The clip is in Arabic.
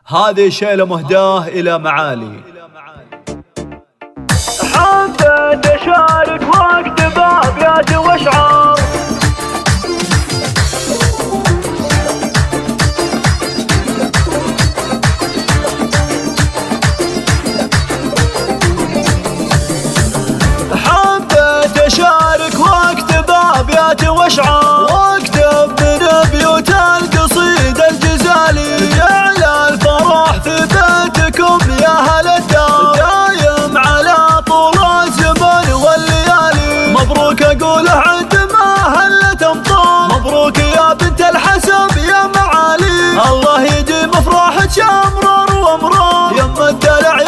هذه شيلة مهداه إلى معالي. حبيت أشارك وأكتب أبيات وأشعار، حبيت أشارك وأكتب أبيات وأشعار، وأكتب من بيوت القصيدة الجزالي جعل الفرح في بيتكم يا أهل الدار دايم على طول الزمن والليالي. مبروك أقول عند ما هلت أمطار، مبروك يا بنت الحسب يا معالي. الله يديم أفراحك يا أمرار وأمرار يم الدلع